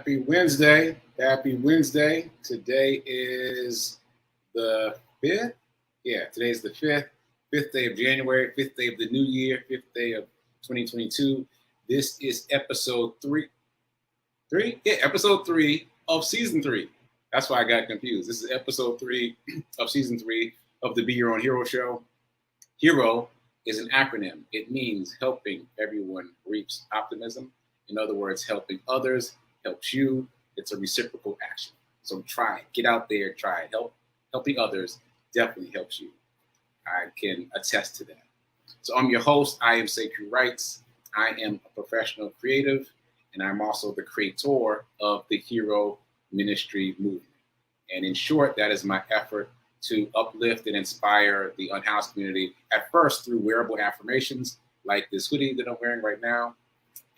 Happy Wednesday. Happy Wednesday. Today is the 5th. Yeah, today's the 5th day of January, 5th day of the new year, 5th day of 2022. This is episode 3. Yeah, episode 3 of season 3. That's why I got confused. This is episode 3 of season 3 of the Be Your Own Hero show. HERO is an acronym. It means helping everyone reach optimism. In other words, helping others helps you. It's a reciprocal action. So try it. Get out there, try it. Helping others definitely helps you. I can attest to that. So I'm your host. I am sekouwrites. I am a professional creative, and I'm also the creator of the HERO Ministry movement. And in short, that is my effort to uplift and inspire the unhoused community, at first through wearable affirmations like this hoodie that I'm wearing right now,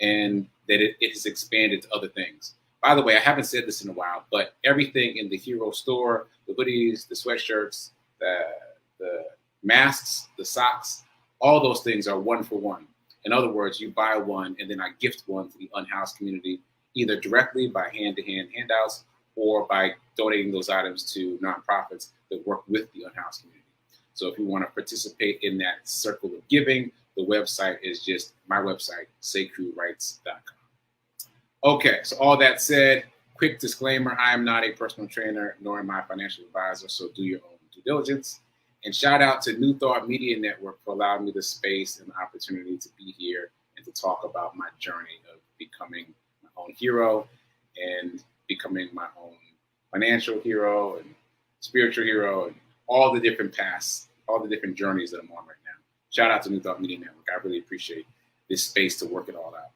and that it has expanded to other things. By the way, I haven't said this in a while, but everything in the HERO store, the hoodies, the sweatshirts, the masks, the socks, all those things are 1 for 1. In other words, you buy one and then I gift one to the unhoused community, either directly by hand-to-hand handouts or by donating those items to nonprofits that work with the unhoused community. So if you want to participate in that circle of giving, the website is just my website, sekouwrites.com. Okay, so all that said, quick disclaimer, I am not a personal trainer, nor am I a financial advisor, so do your own due diligence. And shout out to New Thought Media Network for allowing me the space and the opportunity to be here and to talk about my journey of becoming my own hero and becoming my own financial hero and spiritual hero and all the different paths, all the different journeys that I'm on right now. Shout out to New Thought Media Network. I really appreciate this space to work it all out.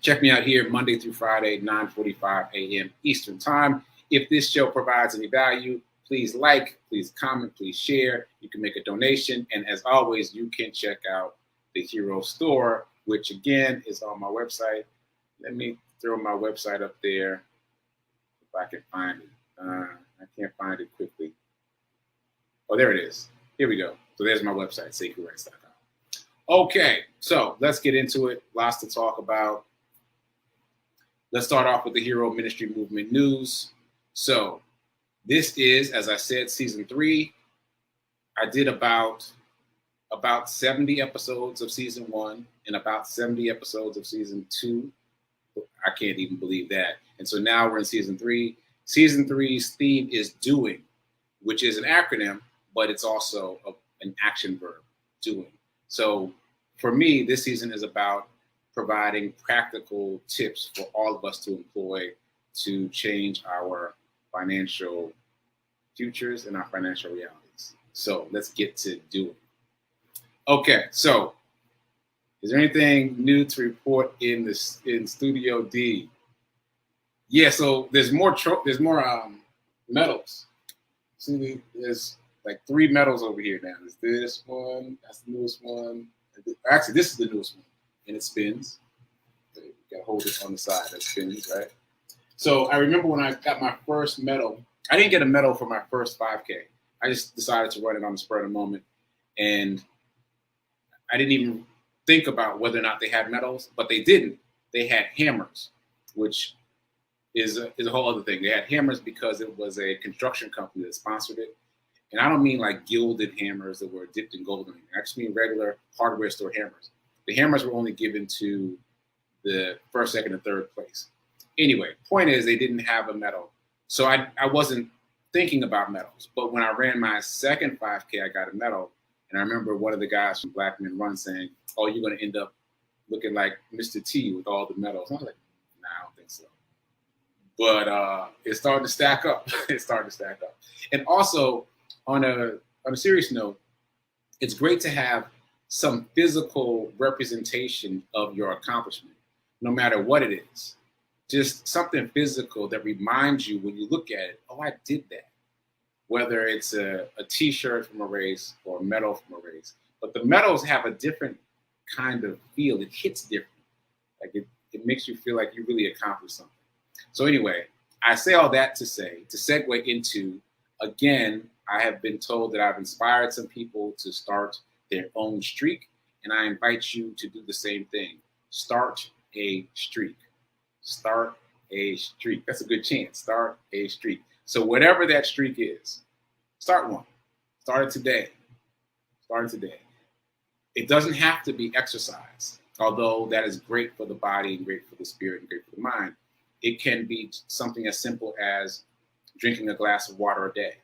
Check me out here Monday through Friday, 9:45 a.m. Eastern Time. If this show provides any value, please like, please comment, please share. You can make a donation. And as always, you can check out the HERO store, which again is on my website. Let me throw my website up there if I can find it. I can't find it quickly. Oh, there it is. Here we go. So there's my website, sekouwrites.com. Okay, so let's get into it. Lots to talk about. Let's start off with the HERO Ministry Movement news. So this is, as I said, season 3. I did about 70 episodes of season 1 and about 70 episodes of season 2. I can't even believe that. And so now we're in season 3. Season 3's theme is doing, which is an acronym, but it's also an action verb, doing. So for me, this season is about providing practical tips for all of us to employ to change our financial futures and our financial realities. So let's get to doing. Okay, so is there anything new to report in Studio D? Yeah, so there's more medals. See, there's like 3 medals over here now. There's this one, that's the newest one. Actually, this is the newest one, and it spins. So you gotta hold it on the side, that spins, right? So I remember when I got my first medal, I didn't get a medal for my first 5K. I just decided to run it on the spur of the moment, and I didn't even think about whether or not they had medals, but they didn't. They had hammers, which is a whole other thing. They had hammers because it was a construction company that sponsored it. And I don't mean like gilded hammers that were dipped in gold. I just mean regular hardware store hammers. The hammers were only given to the first, second, and third place. Anyway, point is they didn't have a medal. So I wasn't thinking about medals. But when I ran my second 5K, I got a medal. And I remember one of the guys from Black Men Run saying, "Oh, you're going to end up looking like Mr. T with all the medals." I was like, "Nah, I don't think so." But it's starting to stack up. It's starting to stack up. And also, on a serious note, it's great to have some physical representation of your accomplishment, no matter what it is. Just something physical that reminds you when you look at it, oh, I did that. Whether it's a t-shirt from a race or a medal from a race. But the medals have a different kind of feel. It hits different. Like it makes you feel like you really accomplished something. So anyway, I say all that to segue into, again, I have been told that I've inspired some people to start their own streak, and I invite you to do the same thing. Start a streak. Start a streak. That's a good chance. Start a streak. So whatever that streak is, start one. Start it today. Start it today. It doesn't have to be exercise, although that is great for the body and great for the spirit and great for the mind. It can be something as simple as drinking a glass of water a day,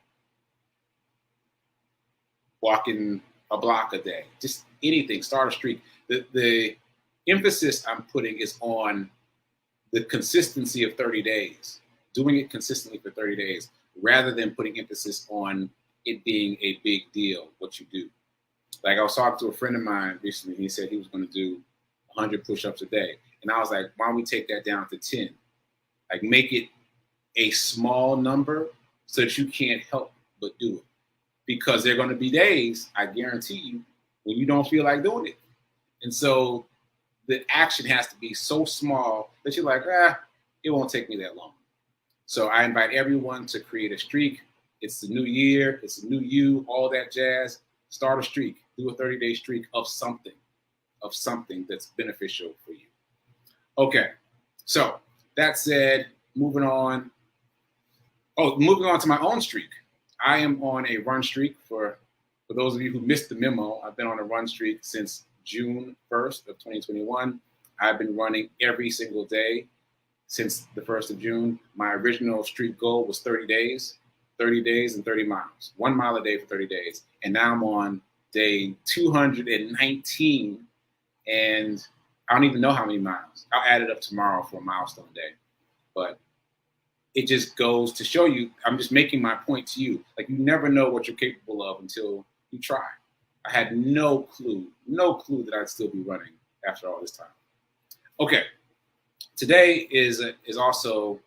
walking a block a day, just anything. Start a streak. The emphasis I'm putting is on the consistency of 30 days, doing it consistently for 30 days, rather than putting emphasis on it being a big deal, what you do. Like I was talking to a friend of mine recently, he said he was going to do 100 push-ups a day. And I was like, why don't we take that down to 10? Like make it a small number so that you can't help but do it. Because there are going to be days, I guarantee you, when you don't feel like doing it. And so the action has to be so small that you're like, it won't take me that long. So I invite everyone to create a streak. It's the new year. It's a new you, all that jazz. Start a streak. Do a 30-day streak of something that's beneficial for you. Okay. So that said, moving on to my own streak. I am on a run streak. For those of you who missed the memo, I've been on a run streak since June 1st of 2021. I've been running every single day since the 1st of June. My original streak goal was 30 days and 30 miles, 1 mile a day for 30 days. And now I'm on day 219, and I don't even know how many miles. I'll add it up tomorrow for a milestone day. But it just goes to show you, I'm just making my point to you. Like, you never know what you're capable of until you try. I had no clue that I'd still be running after all this time. Okay, today is also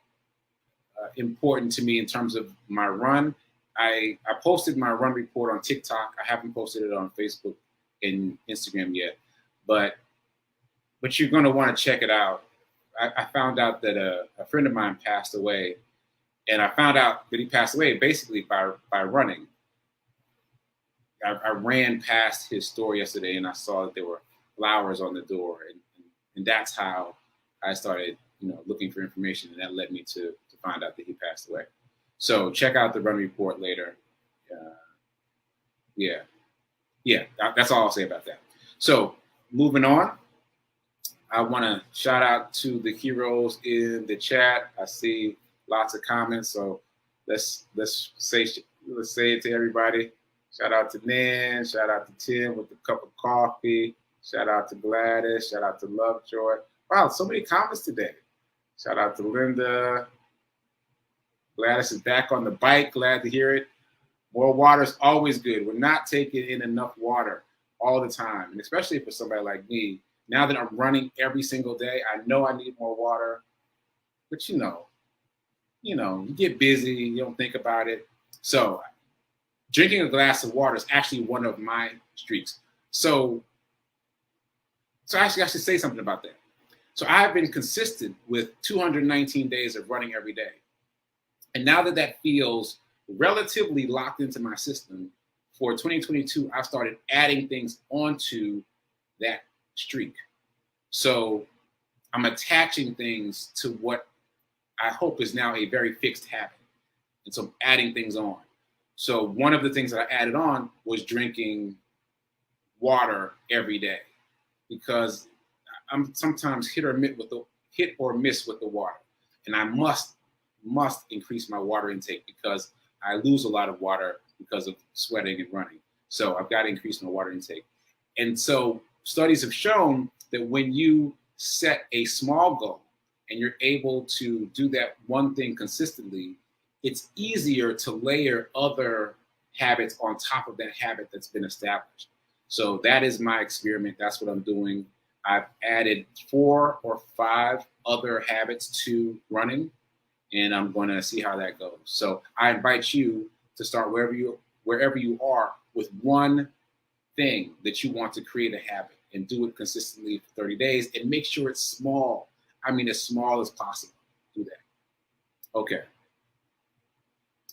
important to me in terms of my run. I posted my run report on TikTok. I haven't posted it on Facebook and Instagram yet, but you're going to want to check it out. I found out that a friend of mine passed away, and I found out that he passed away basically by running. I ran past his store yesterday, and I saw that there were flowers on the door, and that's how I started, looking for information, and that led me to find out that he passed away. So check out the run report later. That's all I'll say about that. So moving on, I want to shout out to the heroes in the chat. I see lots of comments, so let's say it to everybody. Shout out to Nan. Shout out to Tim with the cup of coffee. Shout out to Gladys. Shout out to Lovejoy. Wow, so many comments today. Shout out to Linda. Gladys is back on the bike. Glad to hear it. More water is always good. We're not taking in enough water all the time, and especially for somebody like me. Now that I'm running every single day, I know I need more water. But you get busy, you don't think about it. So drinking a glass of water is actually one of my streaks. So actually I should say something about that. So I've been consistent with 219 days of running every day. And now that feels relatively locked into my system, for 2022, I've started adding things onto that streak. So I'm attaching things to what I hope is now a very fixed habit. And so I'm adding things on. So one of the things that I added on was drinking water every day, because I'm sometimes hit or miss with the water. And I must increase my water intake, because I lose a lot of water because of sweating and running. So I've got to increase my water intake. And so studies have shown that when you set a small goal and you're able to do that one thing consistently, it's easier to layer other habits on top of that habit that's been established. So that is my experiment. That's what I'm doing. I've added 4 or 5 other habits to running, and I'm going to see how that goes. So I invite you to start wherever you are with one thing that you want to create a habit, and do it consistently for 30 days, and make sure it's small. I mean, as small as possible. Do that. Okay.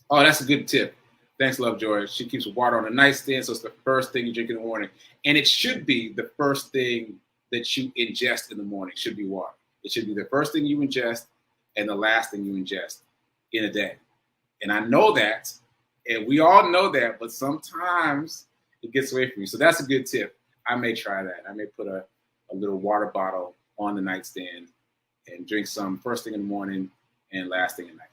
Oh, that's a good tip. Thanks, Lovejoy. She keeps water on the nightstand, so it's the first thing you drink in the morning. And it should be the first thing that you ingest in the morning. Should be water. It should be the first thing you ingest, and the last thing you ingest in a day. And I know that, and we all know that, but sometimes it gets away from you. So that's a good tip. I may try that. I may put a little water bottle on the nightstand and drink some first thing in the morning and last thing at night.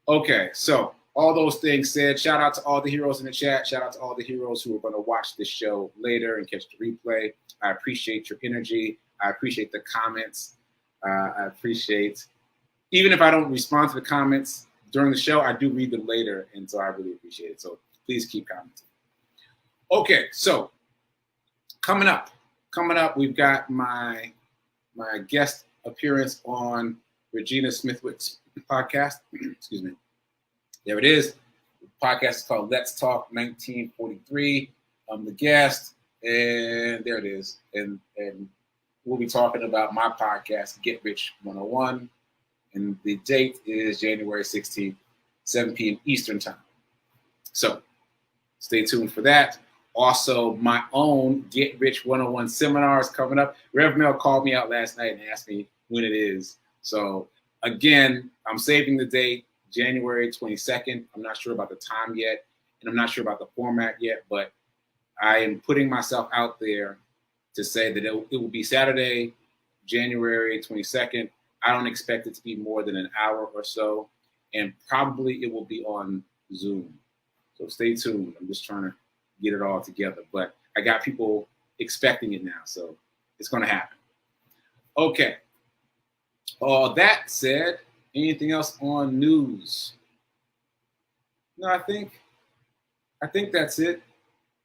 Okay, so all those things said, shout out to all the heroes in the chat. Shout out to all the heroes who are going to watch this show later and catch the replay. I appreciate your energy. I appreciate the comments. I appreciate, even if I don't respond to the comments during the show, I do read them later, and so I really appreciate it. So please keep commenting. Okay, so coming up, we've got my guest appearance on Regina Smithwick's podcast. Excuse me. There it is. The podcast is called Let's Talk 1943. I'm the guest, and there it is. And we'll be talking about my podcast, Get Rich 101. And the date is January 16th, 7 p.m. Eastern Time. So stay tuned for that. Also, my own Get Rich 101 seminar is coming up. Rev Mel called me out last night and asked me when it is. So again, I'm saving the date, January 22nd. I'm not sure about the time yet, and I'm not sure about the format yet, but I am putting myself out there to say that it will be Saturday, January 22nd. I don't expect it to be more than an hour or so, and probably it will be on Zoom. So stay tuned. I'm just trying to get it all together, but I got people expecting it now, so it's going to happen. Okay. All that said, anything else on news? No, I think that's it.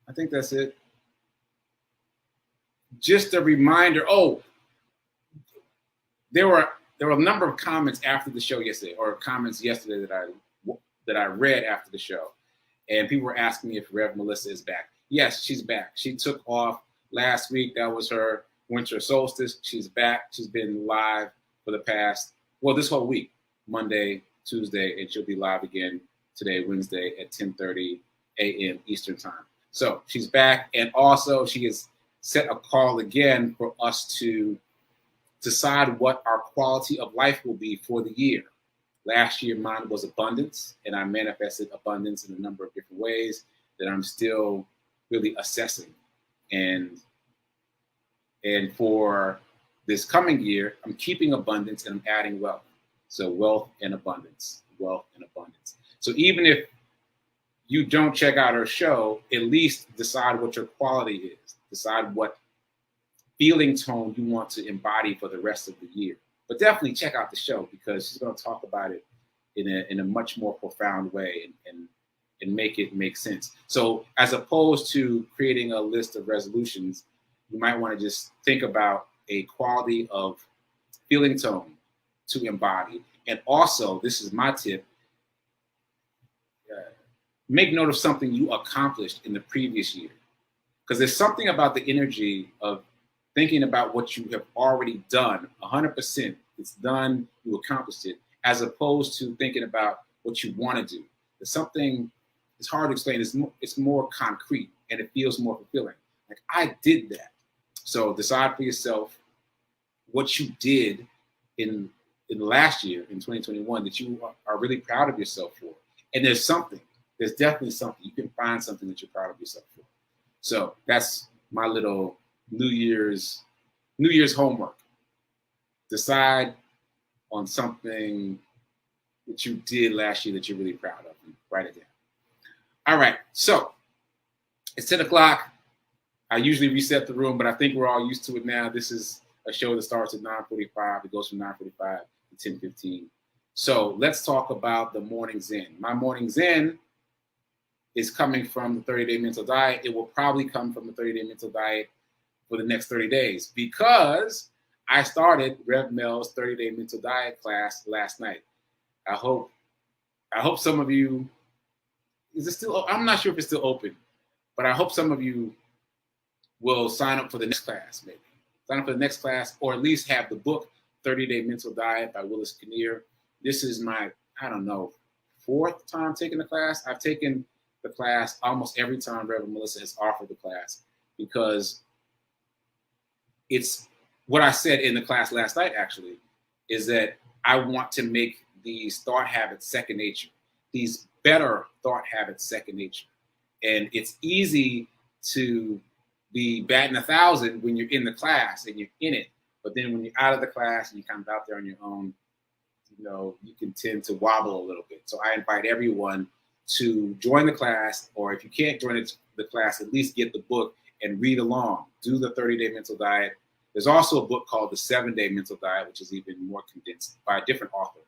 I think that's it. Just a reminder. Oh, there were a number of comments after the show yesterday, or comments yesterday that I read after the show, and people were asking me if Rev Melissa is back. Yes, she's back. She took off last week. That was her winter solstice. She's back. She's been live for the past, this whole week, Monday, Tuesday, and she'll be live again today, Wednesday at 10:30 a.m. Eastern Time. So she's back, and also she has set a call again for us to decide what our quality of life will be for the year. Last year, mine was abundance, and I manifested abundance in a number of different ways that I'm still really assessing. And for this coming year, I'm keeping abundance and I'm adding wealth. So wealth and abundance, wealth and abundance. So even if you don't check out our show, at least decide what your quality is. Decide what feeling tone you want to embody for the rest of the year. But definitely check out the show, because she's going to talk about it in a much more profound way and make it make sense. So as opposed to creating a list of resolutions, you might want to just think about a quality of feeling tone to embody. And also, this is my tip, make note of something you accomplished in the previous year. Because there's something about the energy of thinking about what you have already done, 100%, it's done, you accomplished it, as opposed to thinking about what you want to do. There's something, it's hard to explain, it's more concrete, and it feels more fulfilling. Like, I did that. So decide for yourself what you did in last year, in 2021, that you are really proud of yourself for. And there's definitely something. You can find something that you're proud of yourself for. So that's my little New Year's homework. Decide on something that you did last year that you're really proud of, and write it down. All right, so it's 10 o'clock. I usually reset the room, but I think we're all used to it now. This is a show that starts at 9:45. It goes from 9:45 to 10:15. So let's talk about the morning zen. My morning zen is coming from the 30-day mental diet. It will probably come from the 30-day mental diet for the next 30 days, because I started Rev Mel's 30-day mental diet class last night. I hope some of you, is it still, I'm not sure if it's still open, but I hope some of you will sign up for the next class, maybe. Sign up for the next class, or at least have the book 30-Day Mental Diet by Willis Kinnear. This is my, fourth time taking the class. I've taken the class almost every time Reverend Melissa has offered the class, because it's what I said in the class last night, actually, is that I want to make these thought habits second nature, these better thought habits second nature. And it's easy to be batting 1,000 when you're in the class and you're in it. But then when you're out of the class and you're kind of out there on your own, you can tend to wobble a little bit. So I invite everyone to join the class, or if you can't join the class, at least get the book and read along. Do the 30-day mental diet. There's also a book called the 7-day mental diet, which is even more condensed by a different author.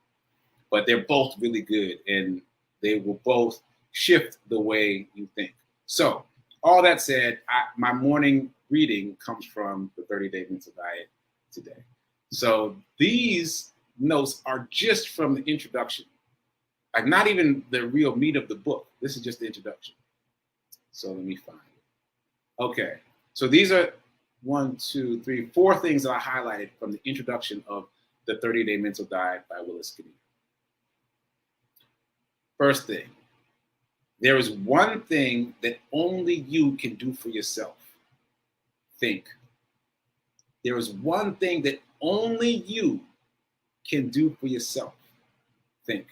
But they're both really good, and they will both shift the way you think. So all that said, my morning reading comes from the 30-day mental diet today. So these notes are just from the introduction, like not even the real meat of the book. This is just the introduction. So let me find it. Okay, so these are 1, 2, 3, 4 things that I highlighted from the introduction of the 30-day mental diet by Willis Kinnear. First thing, there is one thing that only you can do for yourself. Think. There is one thing that only you can do for yourself. Think.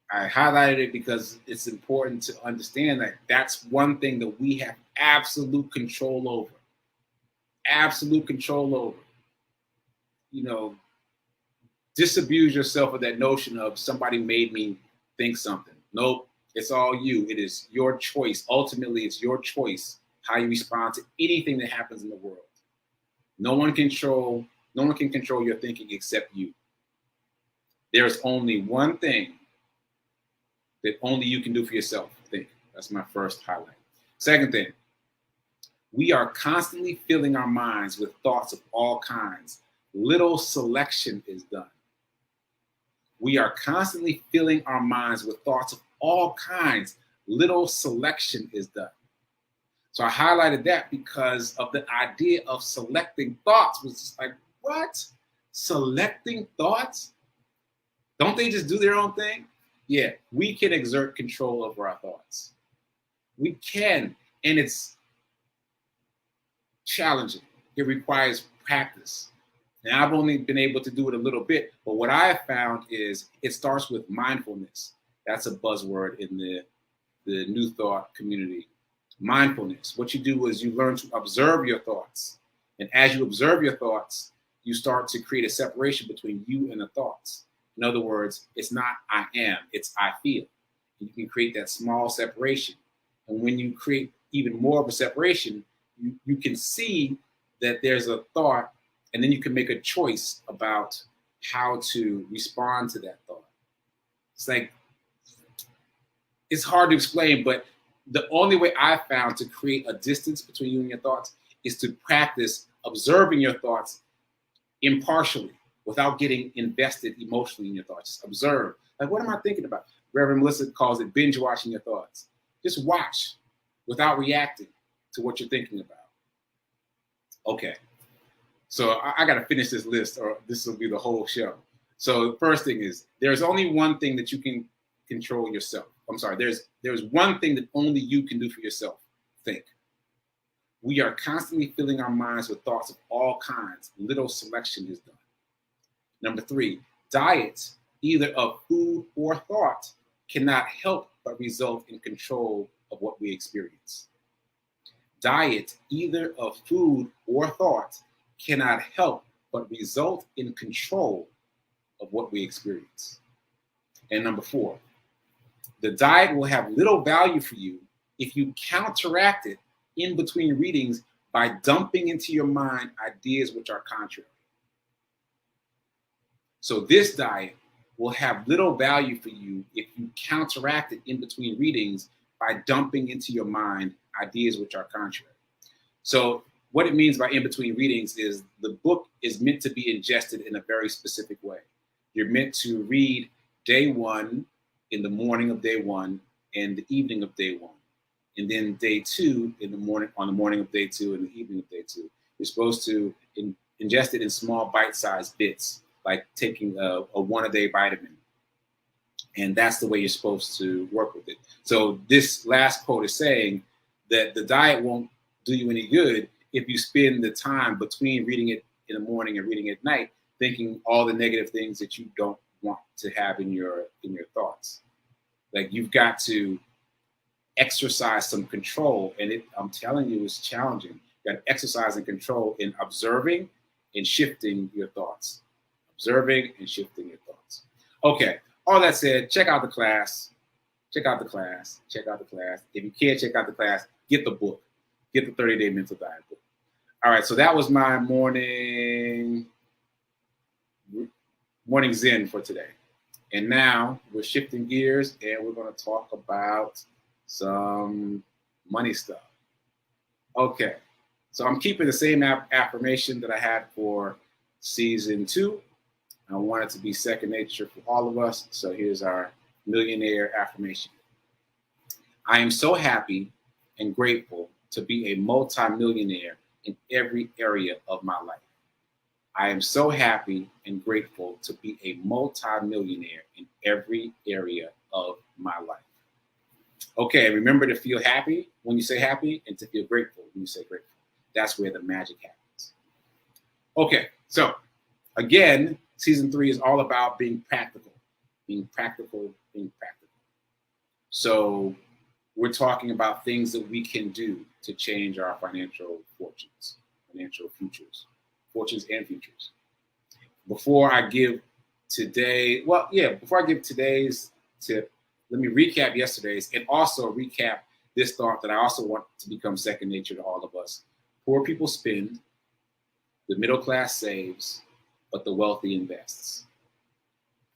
I highlighted it because it's important to understand that that's one thing that we have absolute control over. Absolute control over. Disabuse yourself of that notion of somebody made me think something. Nope, it's all you. It is your choice. Ultimately, it's your choice how you respond to anything that happens in the world. No one can control your thinking except you. There's only one thing that only you can do for yourself. Think. That's my first highlight. Second thing, we are constantly filling our minds with thoughts of all kinds. Little selection is done. We are constantly filling our minds with thoughts of all kinds. Little selection is done. So I highlighted that because of the idea of selecting thoughts was just like, what? Selecting thoughts? Don't they just do their own thing? Yeah, we can exert control over our thoughts. We can, and it's challenging. It requires practice. And I've only been able to do it a little bit, but what I have found is it starts with mindfulness. That's a buzzword in the New Thought community. Mindfulness. What you do is you learn to observe your thoughts. And as you observe your thoughts, you start to create a separation between you and the thoughts. In other words, it's not I am, it's I feel. And you can create that small separation. And when you create even more of a separation, you can see that there's a thought, and then you can make a choice about how to respond to that thought. It's like, it's hard to explain, but the only way I found to create a distance between you and your thoughts is to practice observing your thoughts impartially without getting invested emotionally in your thoughts. Just observe. Like, what am I thinking about? Reverend Melissa calls it binge watching your thoughts. Just watch without reacting to what you're thinking about. Okay. So I got to finish this list or this will be the whole show. So the first thing is there's only one thing that you can control yourself. I'm sorry. There's one thing that only you can do for yourself. Think. We are constantly filling our minds with thoughts of all kinds. Little selection is done. Number 3, diets, either of food or thought, cannot help but result in control of what we experience. Diet, either of food or thought, cannot help but result in control of what we experience. And number 4, the diet will have little value for you if you counteract it in between readings by dumping into your mind ideas which are contrary. So this diet will have little value for you if you counteract it in between readings by dumping into your mind ideas which are contrary. So what it means by in between readings is the book is meant to be ingested in a very specific way. You're meant to read day 1 in the morning of day 1 and the evening of day 1. And then day 2 in the morning, on the morning of day 2 and the evening of day 2. You're supposed to ingest it in small bite-sized bits, like taking a 1-a-day vitamin. And that's the way you're supposed to work with it. So this last quote is saying that the diet won't do you any good if you spend the time between reading it in the morning and reading it at night thinking all the negative things that you don't want to have in your thoughts. Like, you've got to exercise some control, and I'm telling you, it's challenging. You got to exercise and control in observing and shifting your thoughts. Observing and shifting your thoughts. Okay, all that said, check out the class. Check out the class. Check out the class. If you can't check out the class, get the book. Get the 30-Day Mental Diet book. All right, so that was my morning zen for today. And now we're shifting gears, and we're going to talk about some money stuff. Okay, so I'm keeping the same affirmation that I had for season 2. I want it to be second nature for all of us. So here's our Millionaire Affirmation. I am so happy and grateful to be a multi-millionaire in every area of my life. I am so happy and grateful to be a multi-millionaire in every area of my life. Okay, remember to feel happy when you say happy, and to feel grateful when you say grateful. That's where the magic happens. Okay, so again, season 3 is all about being practical, being practical, being practical. So we're talking about things that we can do to change our financial fortunes, financial futures, fortunes and futures. Before I give today's tip, let me recap yesterday's and also recap this thought that I also want to become second nature to all of us. Poor people spend, the middle class saves, but the wealthy invests.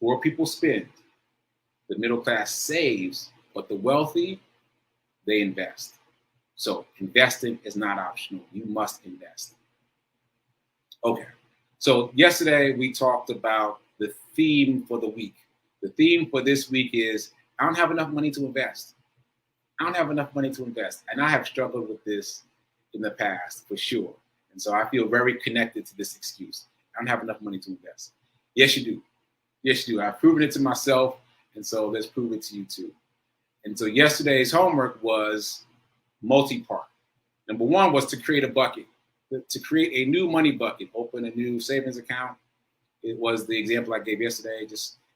Poor people spend, the middle class saves, but the wealthy, they invest. So investing is not optional. You must invest. Okay. So yesterday we talked about the theme for the week. The theme for this week is, I don't have enough money to invest. I don't have enough money to invest. And I have struggled with this in the past, for sure. And so I feel very connected to this excuse. I don't have enough money to invest. Yes, you do. Yes, you do. I've proven it to myself, and so let's prove it to you too. And so yesterday's homework was multi-part. Number 1 was to create a bucket, to create a new money bucket, open a new savings account. It was the example I gave yesterday.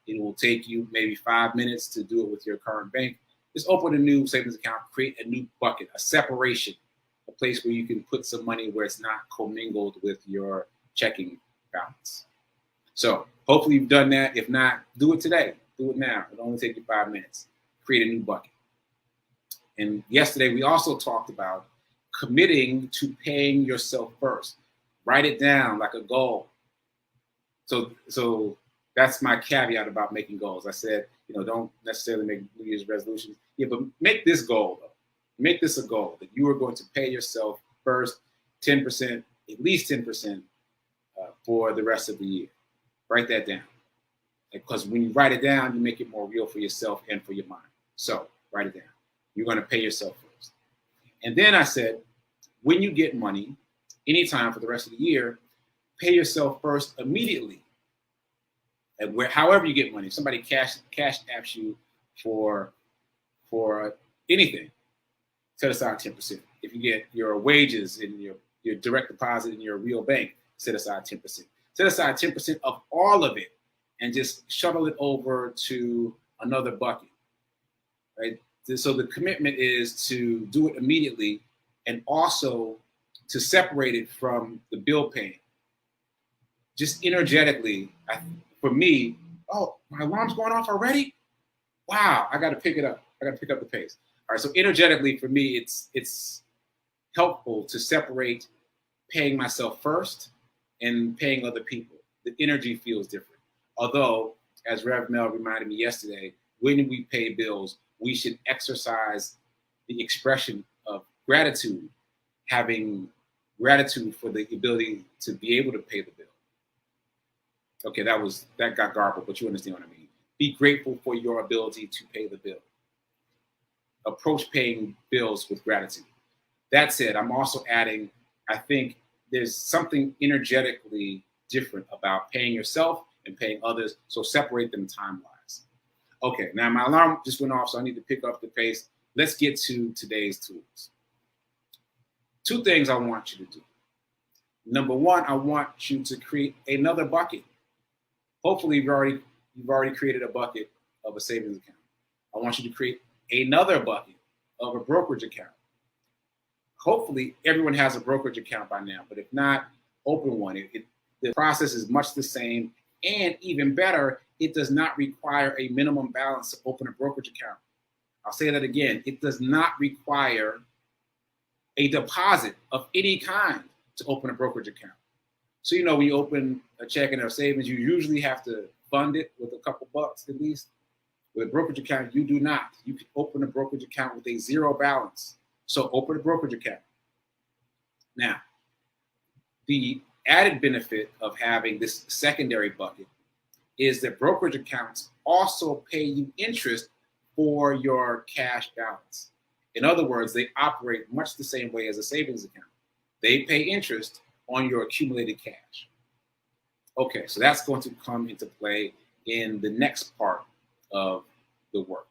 It will take you maybe 5 minutes to do it with your current bank. Just open a new savings account, create a new bucket, a separation, a place where you can put some money where it's not commingled with your checking balance. So hopefully you've done that. If not, do it today. Do it now. It'll only take you 5 minutes. Create a new bucket. And yesterday we also talked about committing to paying yourself first. Write it down like a goal. So that's my caveat about making goals. I said, don't necessarily make New Year's resolutions. Yeah, but make this goal though. Make this a goal that you are going to pay yourself first 10%, at least 10% for the rest of the year. Write that down. Because when you write it down, you make it more real for yourself and for your mind. So write it down. You're going to pay yourself first. And then I said, when you get money, anytime for the rest of the year, pay yourself first immediately. And however you get money, if somebody cash apps you for anything, set aside 10%. If you get your wages in your direct deposit in your real bank, set aside 10%. Set aside 10% of all of it and just shuttle it over to another bucket, right? So the commitment is to do it immediately and also to separate it from the bill paying. Just energetically, for me, oh, my alarm's going off already? Wow, I got to pick it up. I got to pick up the pace. All right, so energetically for me, it's helpful to separate paying myself first and paying other people. The energy feels different. Although, as Rev Mel reminded me yesterday, when we pay bills, we should exercise the expression of gratitude, having gratitude for the ability to be able to pay the bill. Okay, that got garbled, but you understand what I mean. Be grateful for your ability to pay the bill. Approach paying bills with gratitude. That said, I'm also adding, I think there's something energetically different about paying yourself and paying others, so separate them time-wise. Okay, now my alarm just went off, so I need to pick up the pace. Let's get to today's tools. 2 things I want you to do. Number 1, I want you to create another bucket. Hopefully you've already created a bucket of a savings account. I want you to create another bucket of a brokerage account. Hopefully everyone has a brokerage account by now, but if not, open one. The process is much the same, and even better, it does not require a minimum balance to open a brokerage account. I'll say that again. It does not require a deposit of any kind to open a brokerage account. So, when you open a checking or savings, you usually have to fund it with a couple bucks at least. With a brokerage account, you do not. You can open a brokerage account with a zero balance. So open a brokerage account. Now, the added benefit of having this secondary bucket is that brokerage accounts also pay you interest for your cash balance. In other words, they operate much the same way as a savings account. They pay interest on your accumulated cash. Okay, so that's going to come into play in the next part of the work.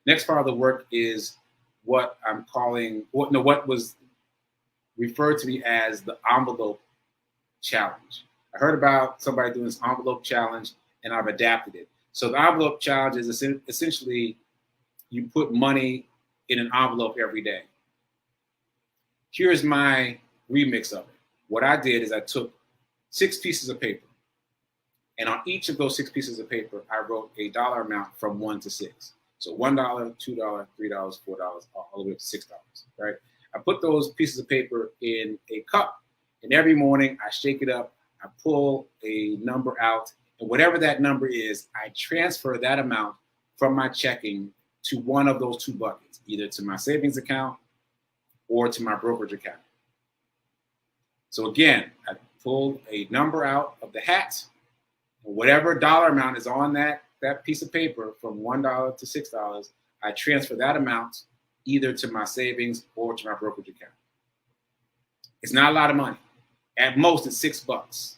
Next part of the work is what I'm calling, what was referred to me as the envelope challenge. I heard about somebody doing this envelope challenge and I've adapted it. So the envelope challenge is essentially you put money in an envelope every day. Here's my remix of it. What I did is I took 6 pieces of paper, and on each of those 6 pieces of paper, I wrote a dollar amount from 1 to 6. So $1, $2, $3, $4, all the way up to $6, right? I put those pieces of paper in a cup, and every morning I shake it up, I pull a number out, and whatever that number is, I transfer that amount from my checking to one of those 2 buckets, either to my savings account or to my brokerage account. So again, I pulled a number out of the hat, and whatever dollar amount is on that piece of paper from $1 to $6, I transfer that amount either to my savings or to my brokerage account. It's not a lot of money. At most, it's $6.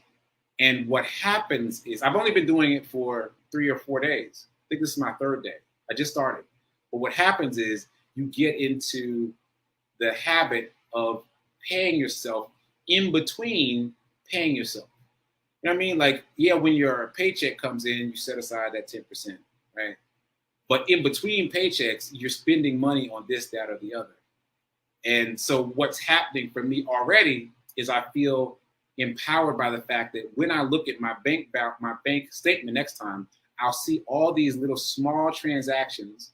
And what happens is, I've only been doing it for 3 or 4 days. I think this is my 3rd day. I just started. But what happens is you get into the habit of paying yourself in between paying yourself. You know what I mean? Like, yeah, when your paycheck comes in, you set aside that 10%, right? But in between paychecks, you're spending money on this, that, or the other. And so what's happening for me already is I feel empowered by the fact that when I look at my bank statement next time, I'll see all these little small transactions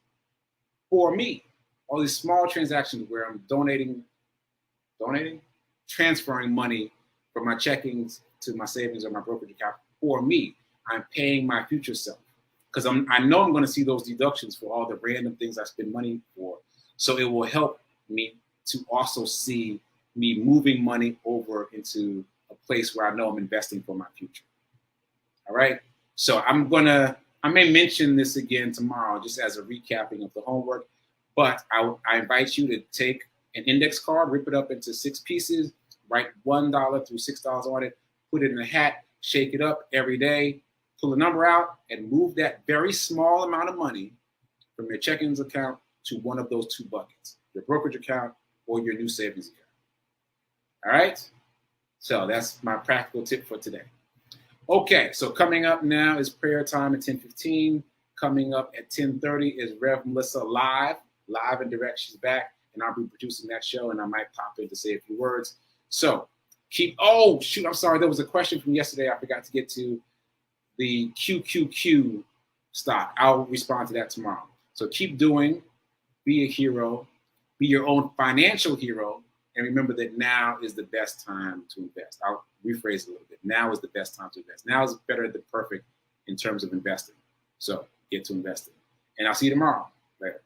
for me. All these small transactions where I'm transferring money from my checkings to my savings or my brokerage account for me. I'm paying my future self because I know I'm going to see those deductions for all the random things I spend money for. So it will help me to also see me moving money over into a place where I know I'm investing for my future. All right. So I may mention this again tomorrow just as a recapping of the homework, but I invite you to take an index card, rip it up into 6 pieces, write $1 through $6 on it, put it in a hat, shake it up every day, pull a number out, and move that very small amount of money from your checkings account to one of those 2 buckets, your brokerage account or your new savings account. All right? So that's my practical tip for today. Okay, so coming up now is prayer time at 10:15. Coming up at 10:30 is Rev Melissa live and direct. She's back, and I'll be producing that show, and I might pop in to say a few words. So I'm sorry, there was a question from yesterday I forgot to get to, the QQQ stock. I'll respond to that tomorrow. So keep doing, be a hero, be your own financial hero, and remember that now is the best time to invest. I'll rephrase it a little bit. Now is the best time to invest. Now is better than perfect in terms of investing. So get to investing. And I'll see you tomorrow. Later.